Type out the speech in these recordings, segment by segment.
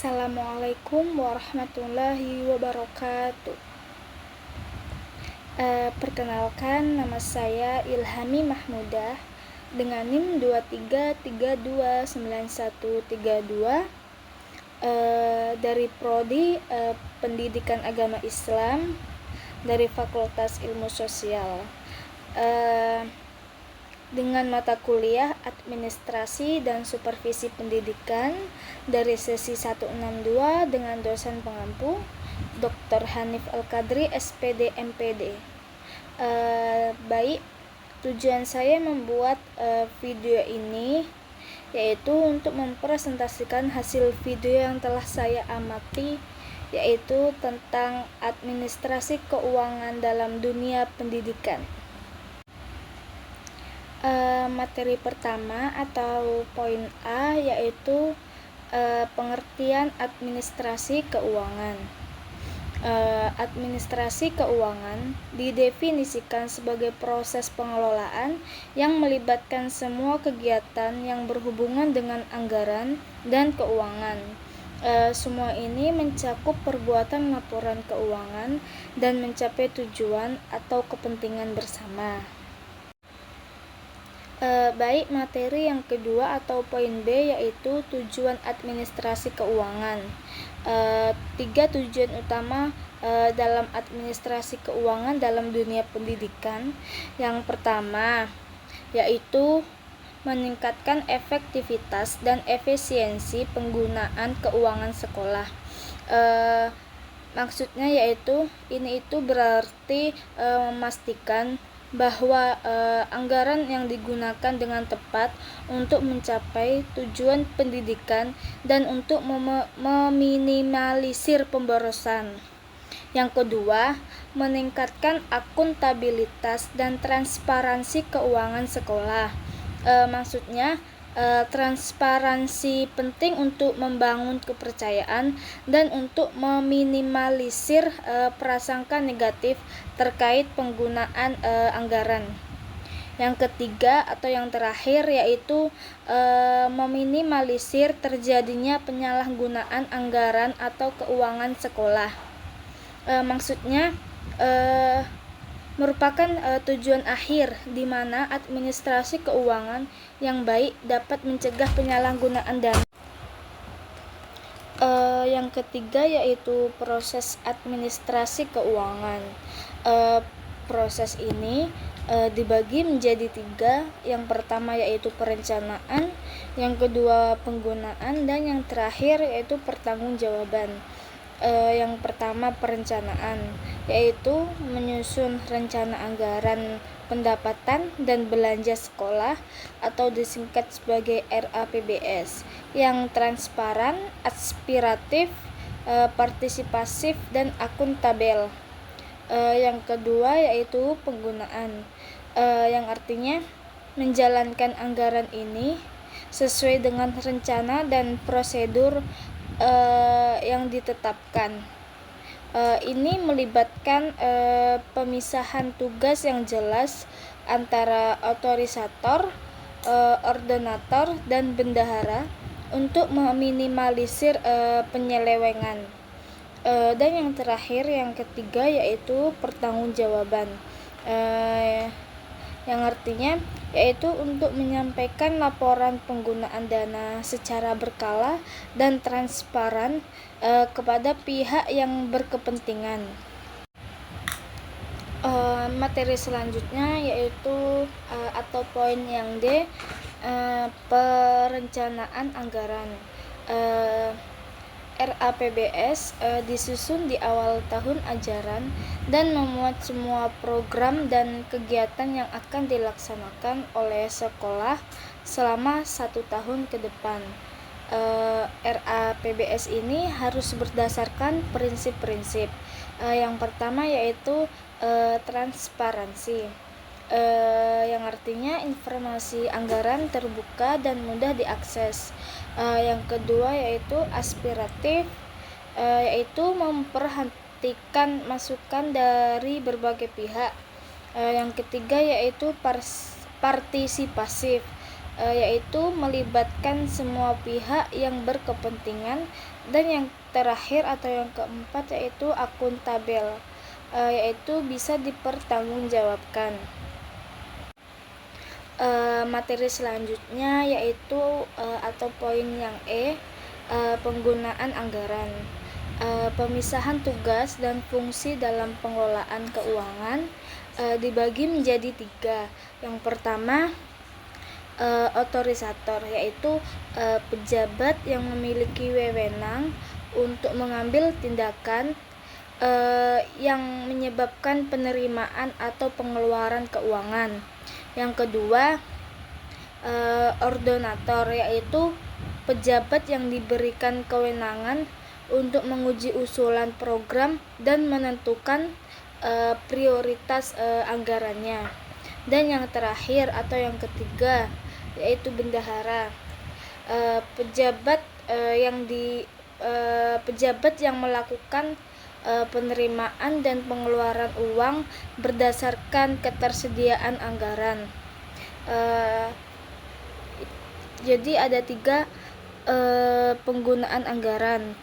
Assalamualaikum warahmatullahi wabarakatuh. Perkenalkan, nama saya Ilhami Mahmudah dengan NIM 23329132 dari Prodi Pendidikan Agama Islam dari Fakultas Ilmu Sosial, dengan mata kuliah Administrasi dan Supervisi Pendidikan dari sesi 162 dengan dosen pengampu Dr. Hanif Al-Qadri SPD MPD. Baik, tujuan saya membuat video ini yaitu untuk mempresentasikan hasil video yang telah saya amati, yaitu tentang administrasi keuangan dalam dunia pendidikan. Materi pertama atau poin A yaitu pengertian administrasi keuangan. Administrasi keuangan didefinisikan sebagai proses pengelolaan yang melibatkan semua kegiatan yang berhubungan dengan anggaran dan keuangan. Semua ini mencakup perbuatan laporan keuangan dan mencapai tujuan atau kepentingan bersama. Baik, materi yang kedua atau poin B yaitu tujuan administrasi keuangan. 3 tujuan utama dalam administrasi keuangan dalam dunia pendidikan. Yang pertama yaitu meningkatkan efektivitas dan efisiensi penggunaan keuangan sekolah. Maksudnya yaitu ini berarti memastikan bahwa anggaran yang digunakan dengan tepat untuk mencapai tujuan pendidikan dan untuk meminimalisir pemborosan. Yang kedua, meningkatkan akuntabilitas dan transparansi keuangan sekolah. Maksudnya transparansi penting untuk membangun kepercayaan dan untuk meminimalisir prasangka negatif terkait penggunaan anggaran. Yang ketiga atau yang terakhir yaitu meminimalisir terjadinya penyalahgunaan anggaran atau keuangan sekolah. Maksudnya merupakan tujuan akhir di mana administrasi keuangan yang baik dapat mencegah penyalahgunaan dana. Yang ketiga yaitu proses administrasi keuangan. Proses ini dibagi menjadi 3. Yang pertama yaitu perencanaan, yang kedua penggunaan, dan yang terakhir yaitu pertanggungjawaban. Yang pertama perencanaan, yaitu menyusun rencana anggaran pendapatan dan belanja sekolah atau disingkat sebagai RAPBS yang transparan, aspiratif, partisipasif, dan akuntabel. Yang kedua yaitu penggunaan, yang artinya menjalankan anggaran ini sesuai dengan rencana dan prosedur yang ditetapkan. Ini melibatkan pemisahan tugas yang jelas antara otorisator, ordonator, dan bendahara untuk meminimalisir penyelewengan. Dan yang terakhir, yang ketiga yaitu pertanggungjawaban, yang artinya yaitu untuk menyampaikan laporan penggunaan dana secara berkala dan transparan kepada pihak yang berkepentingan. Materi selanjutnya yaitu atau poin yang D, perencanaan anggaran. RAPBS disusun di awal tahun ajaran dan memuat semua program dan kegiatan yang akan dilaksanakan oleh sekolah selama 1 tahun ke depan. RAPBS ini harus berdasarkan prinsip-prinsip. Yang pertama yaitu transparansi, yang artinya informasi anggaran terbuka dan mudah diakses. Yang kedua yaitu aspiratif, yaitu memperhatikan masukan dari berbagai pihak. Yang ketiga yaitu partisipasif, yaitu melibatkan semua pihak yang berkepentingan Dan yang terakhir atau yang keempat yaitu akuntabel, yaitu bisa dipertanggungjawabkan. Materi selanjutnya yaitu atau poin yang penggunaan anggaran. Pemisahan tugas dan fungsi dalam pengelolaan keuangan dibagi menjadi 3. Yang pertama, otorisator, yaitu pejabat yang memiliki wewenang untuk mengambil tindakan yang menyebabkan penerimaan atau pengeluaran keuangan. Yang kedua, ordonator, yaitu pejabat yang diberikan kewenangan untuk menguji usulan program dan menentukan prioritas anggarannya. Dan yang terakhir atau yang ketiga yaitu bendahara, pejabat yang melakukan penerimaan dan pengeluaran uang berdasarkan ketersediaan anggaran. Jadi ada 3 penggunaan anggaran.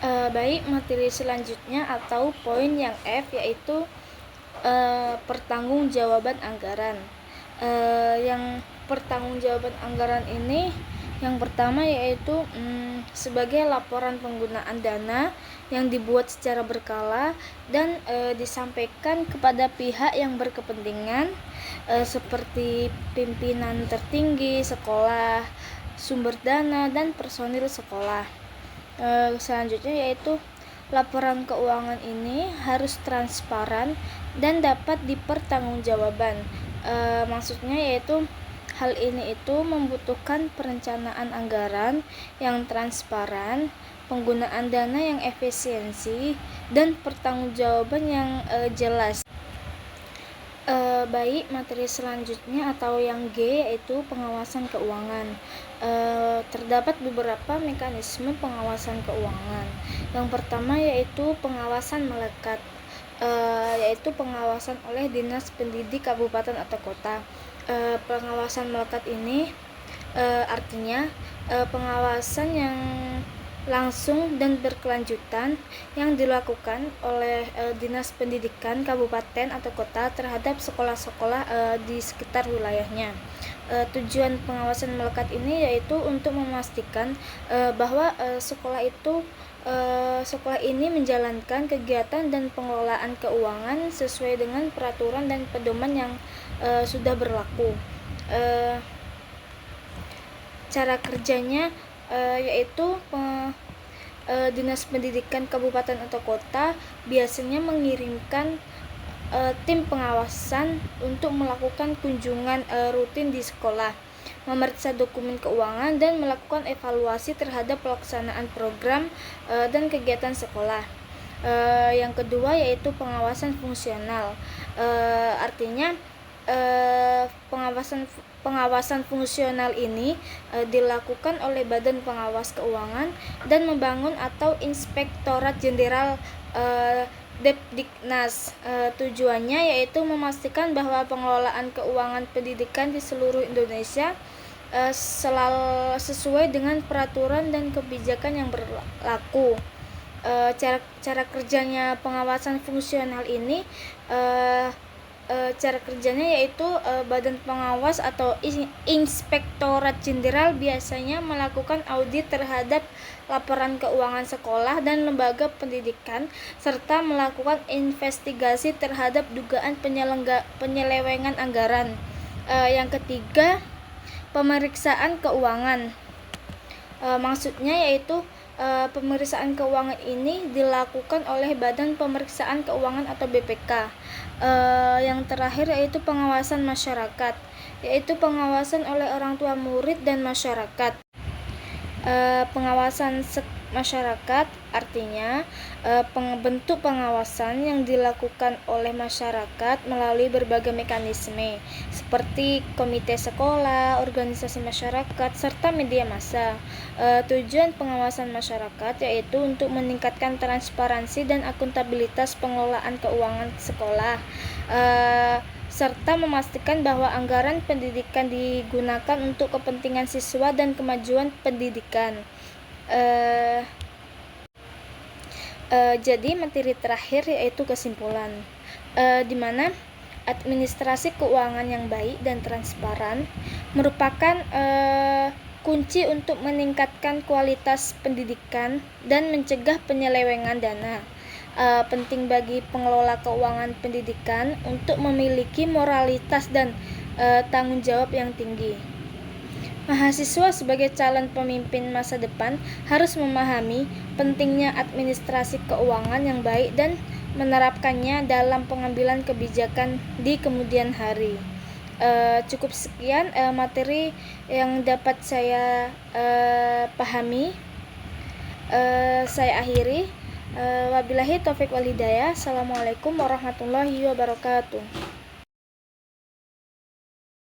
Baik, materi selanjutnya atau poin yang F yaitu pertanggungjawaban anggaran. Yang pertanggungjawaban anggaran ini yang pertama yaitu sebagai laporan penggunaan dana yang dibuat secara berkala dan disampaikan kepada pihak yang berkepentingan seperti pimpinan tertinggi sekolah, sumber dana, dan personil sekolah. Selanjutnya yaitu laporan keuangan ini harus transparan dan dapat dipertanggungjawabkan. Maksudnya yaitu hal ini itu membutuhkan perencanaan anggaran yang transparan, penggunaan dana yang efisiensi, dan pertanggungjawaban yang jelas. Baik, materi selanjutnya atau yang G yaitu pengawasan keuangan. Terdapat beberapa mekanisme pengawasan keuangan. Yang pertama yaitu pengawasan melekat, yaitu pengawasan oleh Dinas Pendidik Kabupaten atau Kota. Pengawasan melekat ini artinya pengawasan yang langsung dan berkelanjutan yang dilakukan oleh Dinas Pendidikan Kabupaten atau Kota terhadap sekolah-sekolah di sekitar wilayahnya. Tujuan pengawasan melekat ini yaitu untuk memastikan bahwa sekolah ini menjalankan kegiatan dan pengelolaan keuangan sesuai dengan peraturan dan pedoman yang sudah berlaku. Cara kerjanya yaitu Dinas Pendidikan Kabupaten atau Kota biasanya mengirimkan tim pengawasan untuk melakukan kunjungan rutin di sekolah, memeriksa dokumen keuangan, dan melakukan evaluasi terhadap pelaksanaan program dan kegiatan sekolah. Yang kedua yaitu pengawasan fungsional, artinya pengawasan fungsional ini dilakukan oleh Badan Pengawas Keuangan dan membangun atau Inspektorat Jenderal Depdiknas. Tujuannya yaitu memastikan bahwa pengelolaan keuangan pendidikan di seluruh Indonesia selalu sesuai dengan peraturan dan kebijakan yang berlaku. Cara kerjanya pengawasan fungsional ini cara kerjanya yaitu Badan Pengawas atau Inspektorat Jenderal biasanya melakukan audit terhadap laporan keuangan sekolah dan lembaga pendidikan serta melakukan investigasi terhadap dugaan penyelewengan anggaran. Yang ketiga, pemeriksaan keuangan. Maksudnya yaitu pemeriksaan keuangan ini dilakukan oleh Badan Pemeriksaan Keuangan atau BPK. Yang terakhir yaitu pengawasan masyarakat, yaitu pengawasan oleh orang tua murid dan masyarakat. Pengawasan masyarakat artinya bentuk pengawasan yang dilakukan oleh masyarakat melalui berbagai mekanisme seperti komite sekolah, organisasi masyarakat, serta media massa. Tujuan pengawasan masyarakat yaitu untuk meningkatkan transparansi dan akuntabilitas pengelolaan keuangan sekolah, serta memastikan bahwa anggaran pendidikan digunakan untuk kepentingan siswa dan kemajuan pendidikan. Uh, jadi materi terakhir yaitu kesimpulan, di mana administrasi keuangan yang baik dan transparan merupakan kunci untuk meningkatkan kualitas pendidikan dan mencegah penyelewengan dana. Penting bagi pengelola keuangan pendidikan untuk memiliki moralitas dan tanggung jawab yang tinggi. Mahasiswa sebagai calon pemimpin masa depan harus memahami pentingnya administrasi keuangan yang baik dan menerapkannya dalam pengambilan kebijakan di kemudian hari. Cukup sekian materi yang dapat saya pahami. Saya akhiri. Wabillahi taufiq wal hidayah. Assalamualaikum warahmatullahi wabarakatuh.